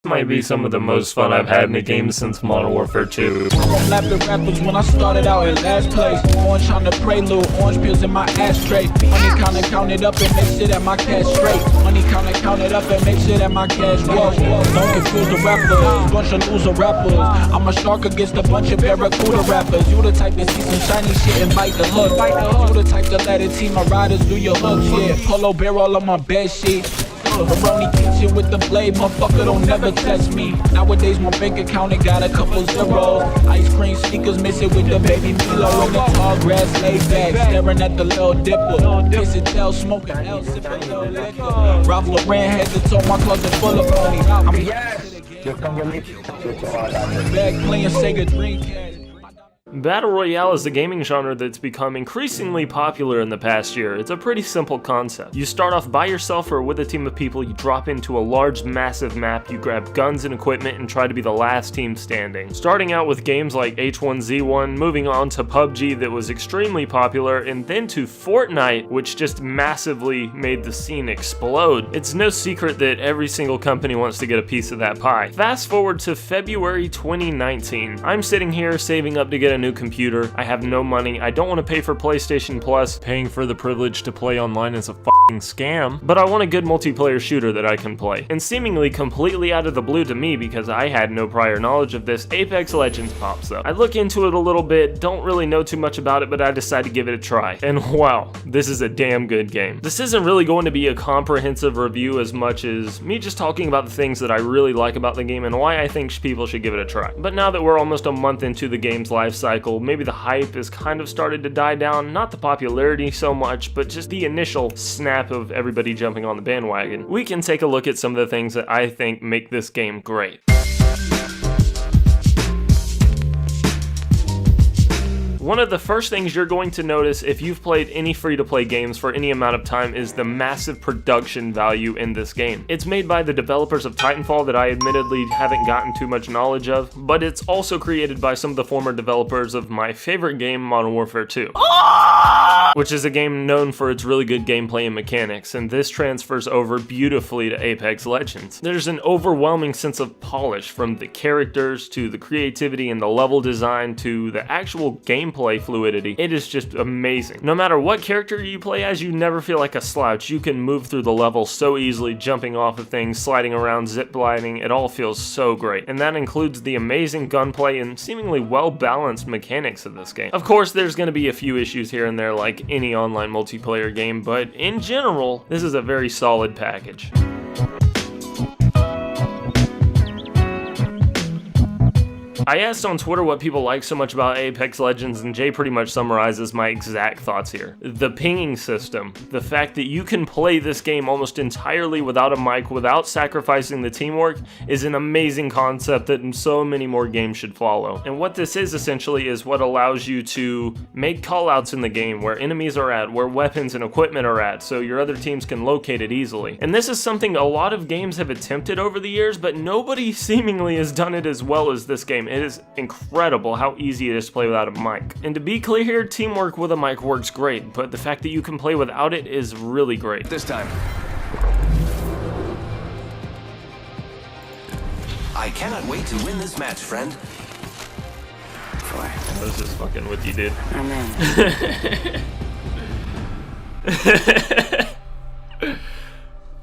might be some of the most fun I've had in a game since Modern Warfare 2. Lapping rappers when I started out in last place. Orange on the prelude, orange pills in my ashtray. Money counted up and make sure that my cash straight. Money counted up and make sure that my cash whoa. Don't confuse the rappers, bunch of loser rappers. I'm a shark against a bunch of barracuda rappers. You the type that see some shiny shit and bite the hook. You the type to let a team of riders do your hooks, yeah. Polo bear all on my bed sheet. Baroni kitchen with the blade, motherfucker don't never test me. Nowadays my bank account it got a couple zeros. Ice cream sneakers missing with the baby Milo. In the tall grass laid back, staring at the little dipper. Kiss and tell, smoking L, sipping little liquor. Ralph Lauren had to tow my closet full of money. I'm back playing Sega Dreamcast. Battle Royale is a gaming genre that's become increasingly popular in the past year. It's a pretty simple concept. You start off by yourself or with a team of people, you drop into a large, massive map, you grab guns and equipment and try to be the last team standing. Starting out with games like H1Z1, moving on to PUBG that was extremely popular, and then to Fortnite, which just massively made the scene explode. It's no secret that every single company wants to get a piece of that pie. Fast forward to February 2019. I'm sitting here saving up to get a new computer. I have no money. I don't want to pay for PlayStation Plus. Paying for the privilege to play online is a fucking scam. But I want a good multiplayer shooter that I can play. And seemingly completely out of the blue to me, because I had no prior knowledge of this, Apex Legends pops up. I look into it a little bit, don't really know too much about it, but I decide to give it a try. And wow, this is a damn good game. This isn't really going to be a comprehensive review as much as me just talking about the things that I really like about the game and why I think people should give it a try. But now that we're almost a month into the game's life cycle, maybe the hype has kind of started to die down, not the popularity so much, but just the initial snap of everybody jumping on the bandwagon. We can take a look at some of the things that I think make this game great. One of the first things you're going to notice if you've played any free-to-play games for any amount of time is the massive production value in this game. It's made by the developers of Titanfall that I admittedly haven't gotten too much knowledge of, but it's also created by some of the former developers of my favorite game, Modern Warfare 2. Which is a game known for its really good gameplay and mechanics, and this transfers over beautifully to Apex Legends. There's an overwhelming sense of polish from the characters to the creativity and the level design to the actual gameplay fluidity. It is just amazing. No matter what character you play as, you never feel like a slouch. You can move through the level so easily, jumping off of things, sliding around, zip lining. It all feels so great. And that includes the amazing gunplay and seemingly well-balanced mechanics of this game. Of course, there's going to be a few issues here and there like any online multiplayer game, but in general, this is a very solid package. I asked on Twitter what people like so much about Apex Legends, and Jay pretty much summarizes my exact thoughts here. The pinging system, the fact that you can play this game almost entirely without a mic, without sacrificing the teamwork, is an amazing concept that so many more games should follow. And what this is essentially is what allows you to make callouts in the game where enemies are at, where weapons and equipment are at, so your other teams can locate it easily. And this is something a lot of games have attempted over the years, but nobody seemingly has done it as well as this game. It is incredible how easy it is to play without a mic. And to be clear here, teamwork with a mic works great, but the fact that you can play without it is really great. This time. I cannot wait to win this match, friend. I was just fucking with you, dude.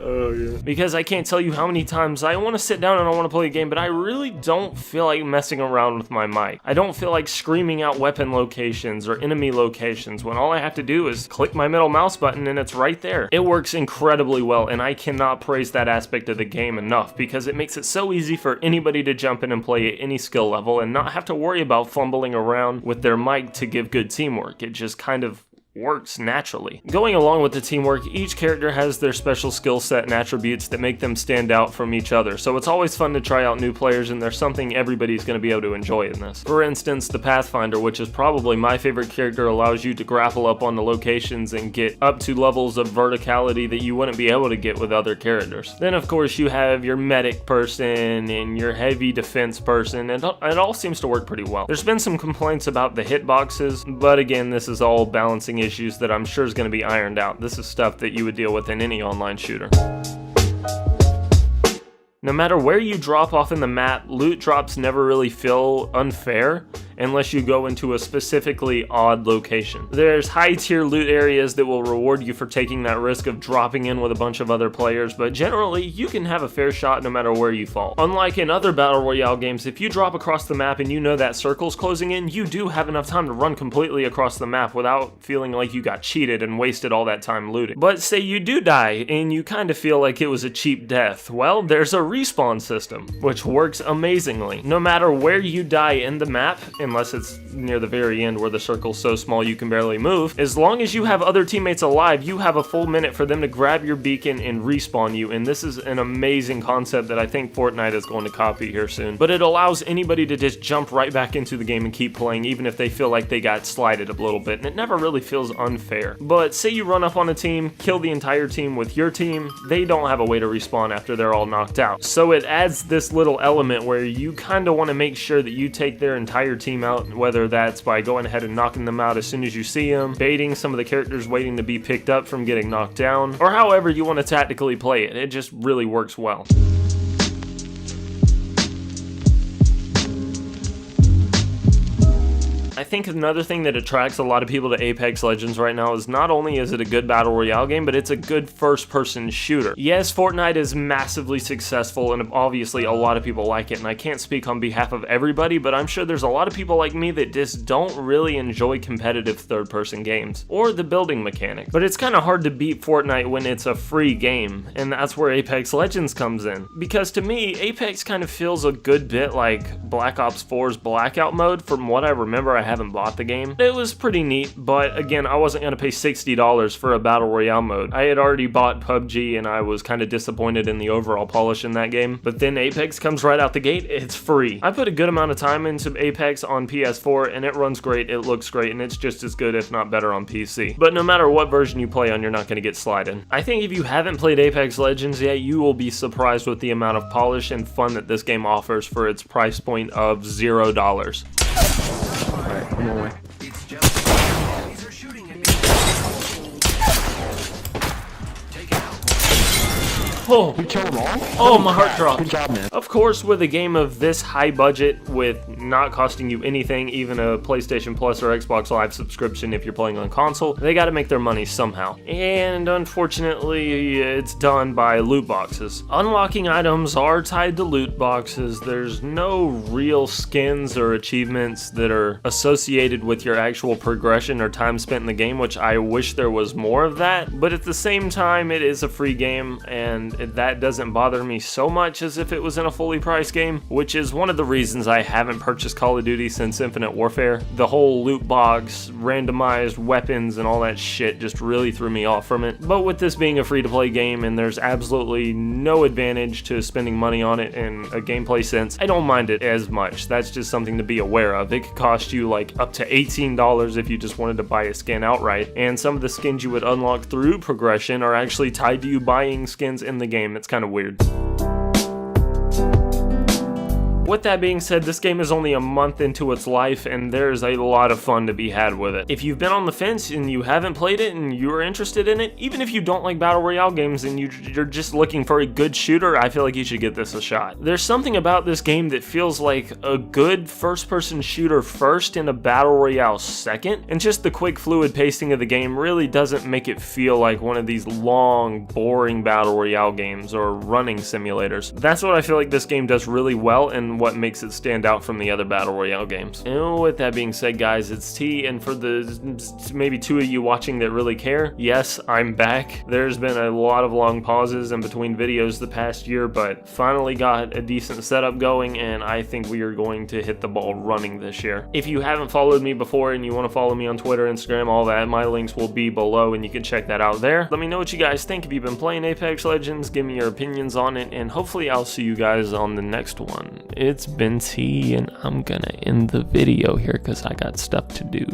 Oh, yeah. Because I can't tell you how many times I want to sit down and I want to play a game, but I really don't feel like messing around with my mic. I don't feel like screaming out weapon locations or enemy locations when all I have to do is click my middle mouse button and it's right there. It works incredibly well, and I cannot praise that aspect of the game enough because it makes it so easy for anybody to jump in and play at any skill level and not have to worry about fumbling around with their mic to give good teamwork. It just kind of works naturally. Going along with the teamwork, each character has their special skill set and attributes that make them stand out from each other, so it's always fun to try out new players, and there's something everybody's going to be able to enjoy in this. For instance, the Pathfinder, which is probably my favorite character, allows you to grapple up on the locations and get up to levels of verticality that you wouldn't be able to get with other characters. Then of course you have your medic person and your heavy defense person, and it all seems to work pretty well. There's been some complaints about the hitboxes, but again, this is all balancing issues that I'm sure is going to be ironed out. This is stuff that you would deal with in any online shooter. No matter where you drop off in the map, loot drops never really feel unfair unless you go into a specifically odd location. There's high tier loot areas that will reward you for taking that risk of dropping in with a bunch of other players, but generally you can have a fair shot no matter where you fall. Unlike in other battle royale games, if you drop across the map and you know that circle's closing in, you do have enough time to run completely across the map without feeling like you got cheated and wasted all that time looting. But say you do die and you kind of feel like it was a cheap death, well, there's a respawn system, which works amazingly. No matter where you die in the map, unless it's near the very end where the circle's so small you can barely move, as long as you have other teammates alive, you have a full minute for them to grab your beacon and respawn you, and this is an amazing concept that I think Fortnite is going to copy here soon. But it allows anybody to just jump right back into the game and keep playing, even if they feel like they got slighted a little bit, and it never really feels unfair. But say you run up on a team, kill the entire team with your team, they don't have a way to respawn after they're all knocked out. So it adds this little element where you kind of want to make sure that you take their entire team out, whether that's by going ahead and knocking them out as soon as you see them, baiting some of the characters waiting to be picked up from getting knocked down, or however you want to tactically play it. It just really works well. I think another thing that attracts a lot of people to Apex Legends right now is not only is it a good battle royale game, but it's a good first-person shooter. Yes, Fortnite is massively successful, and obviously a lot of people like it, and I can't speak on behalf of everybody, but I'm sure there's a lot of people like me that just don't really enjoy competitive third-person games, or the building mechanic. But it's kind of hard to beat Fortnite when it's a free game, and that's where Apex Legends comes in. Because to me, Apex kind of feels a good bit like Black Ops 4's Blackout mode. From what I remember, I haven't bought the game. It was pretty neat, but again, I wasn't going to pay $60 for a battle royale mode. I had already bought PUBG and I was kind of disappointed in the overall polish in that game, but then Apex comes right out the gate. It's free. I put a good amount of time into Apex on PS4 and it runs great, it looks great, and it's just as good if not better on PC. But no matter what version you play on, you're not going to get slighted. I think if you haven't played Apex Legends yet, you will be surprised with the amount of polish and fun that this game offers for its price point of $0. Alright, come on away. It's just enemies are shooting at me. Take it out. Oh, You killed them all? oh, my heart dropped. Good job, man. Of course, with a game of this high budget, with not costing you anything, even a PlayStation Plus or Xbox Live subscription if you're playing on console, they gotta make their money somehow. And unfortunately, it's done by loot boxes. Unlocking items are tied to loot boxes. There's no real skins or achievements that are associated with your actual progression or time spent in the game, which I wish there was more of that. But at the same time, it is a free game, and that doesn't bother me so much as if it was in a fully priced game, which is one of the reasons I haven't purchased Call of Duty since Infinite Warfare. The whole loot box, randomized weapons, and all that shit just really threw me off from it. But with this being a free-to-play game and there's absolutely no advantage to spending money on it in a gameplay sense, I don't mind it as much. That's just something to be aware of. It could cost you like up to $18 if you just wanted to buy a skin outright, and some of the skins you would unlock through progression are actually tied to you buying skins in the game. It's kind of weird. With that being said, this game is only a month into its life and there's a lot of fun to be had with it. If you've been on the fence and you haven't played it and you're interested in it, even if you don't like battle royale games and you're just looking for a good shooter, I feel like you should give this a shot. There's something about this game that feels like a good first-person shooter first and a battle royale second, and just the quick fluid pacing of the game really doesn't make it feel like one of these long, boring battle royale games or running simulators. That's what I feel like this game does really well and what makes it stand out from the other battle royale games. And with that being said, guys, it's T, and for the maybe two of you watching that really care, yes, I'm back. There's been a lot of long pauses in between videos the past year, but finally got a decent setup going, and I think we are going to hit the ball running this year. If you haven't followed me before and you want to follow me on Twitter, Instagram, all that, my links will be below and you can check that out there. Let me know what you guys think. If you've been playing Apex Legends, give me your opinions on it, and hopefully I'll see you guys on the next one. It's been T, and I'm gonna end the video here because I got stuff to do.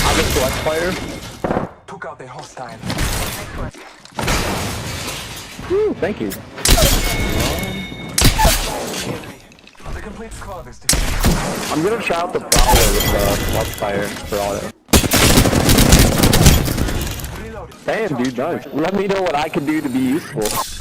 I'm a select player. Took out the hostile. Woo, thank you. The complete squad is defeated. I'm gonna try out the Prowler with the select player for all that. Damn, dude, nice. Let me know what I can do to be useful.